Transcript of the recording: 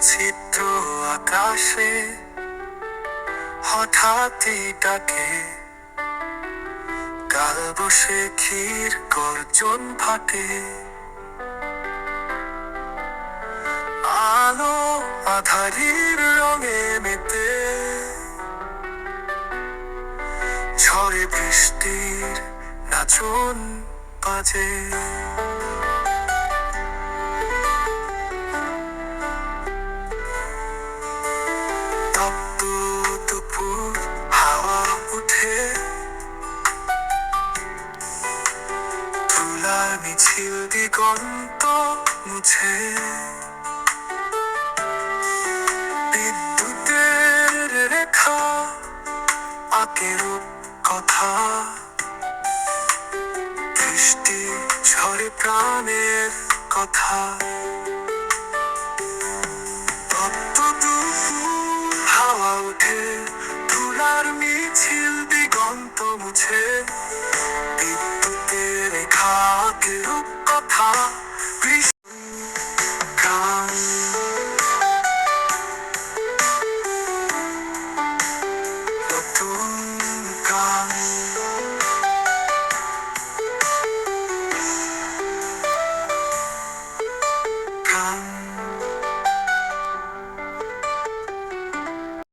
চিত্র আকাশে হঠাৎই ডাকে, কাল বৈশাখীর গর্জন ফাটে। আলো আঁধারির রঙে মেতে, ঝড়ে বৃষ্টির নাচন বাজে। তপ্ত দুপুর হাওয়া উঠে, ধুলার মিছিল দিগন্ত মুছে। বিদ্যুতের রেখা আঁকে কথা, বৃষ্টি ঝরে প্রাণের কথা। তপ্ত দুপুর হাওয়া উঠে, ধুলার মিছিল দিগন্ত মুছে। বিদ্যুতের রেখা আঁকে কথা।